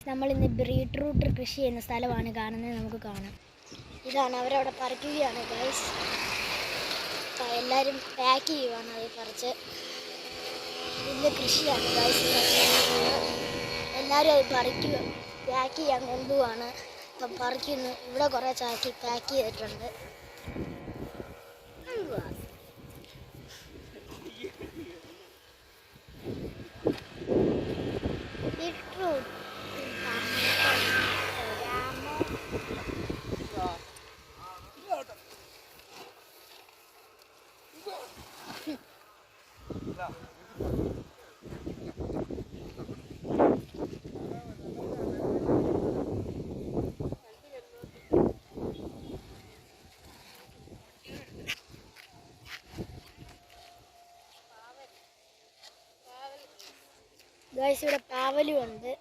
നമ്മളിന്ന് ബീറ്റ്റൂട്ട് കൃഷി ചെയ്യുന്ന സ്ഥലമാണ് കാണുന്നത്. നമുക്ക് കാണാം. ഇതാണ് അവരവിടെ പറിക്കുകയാണ് ഗൈസ്. എല്ലാവരും പാക്ക് ചെയ്യുവാണ്. അത് പറിച്ച് വലിയ കൃഷിയാണ് ഗൈസ്. എല്ലാവരും അത് പറിക്കുക, പാക്ക് ചെയ്യാൻ കൊണ്ടുപോവാണ്. ഇപ്പം പറിക്കുന്നു. ഇവിടെ കുറേ ചാക്കി പാക്ക് ചെയ്തിട്ടുണ്ട്. ബീറ്റ്റൂട്ട് ഗൈസ്, ഇവിടെ പാവലും ഉണ്ട്.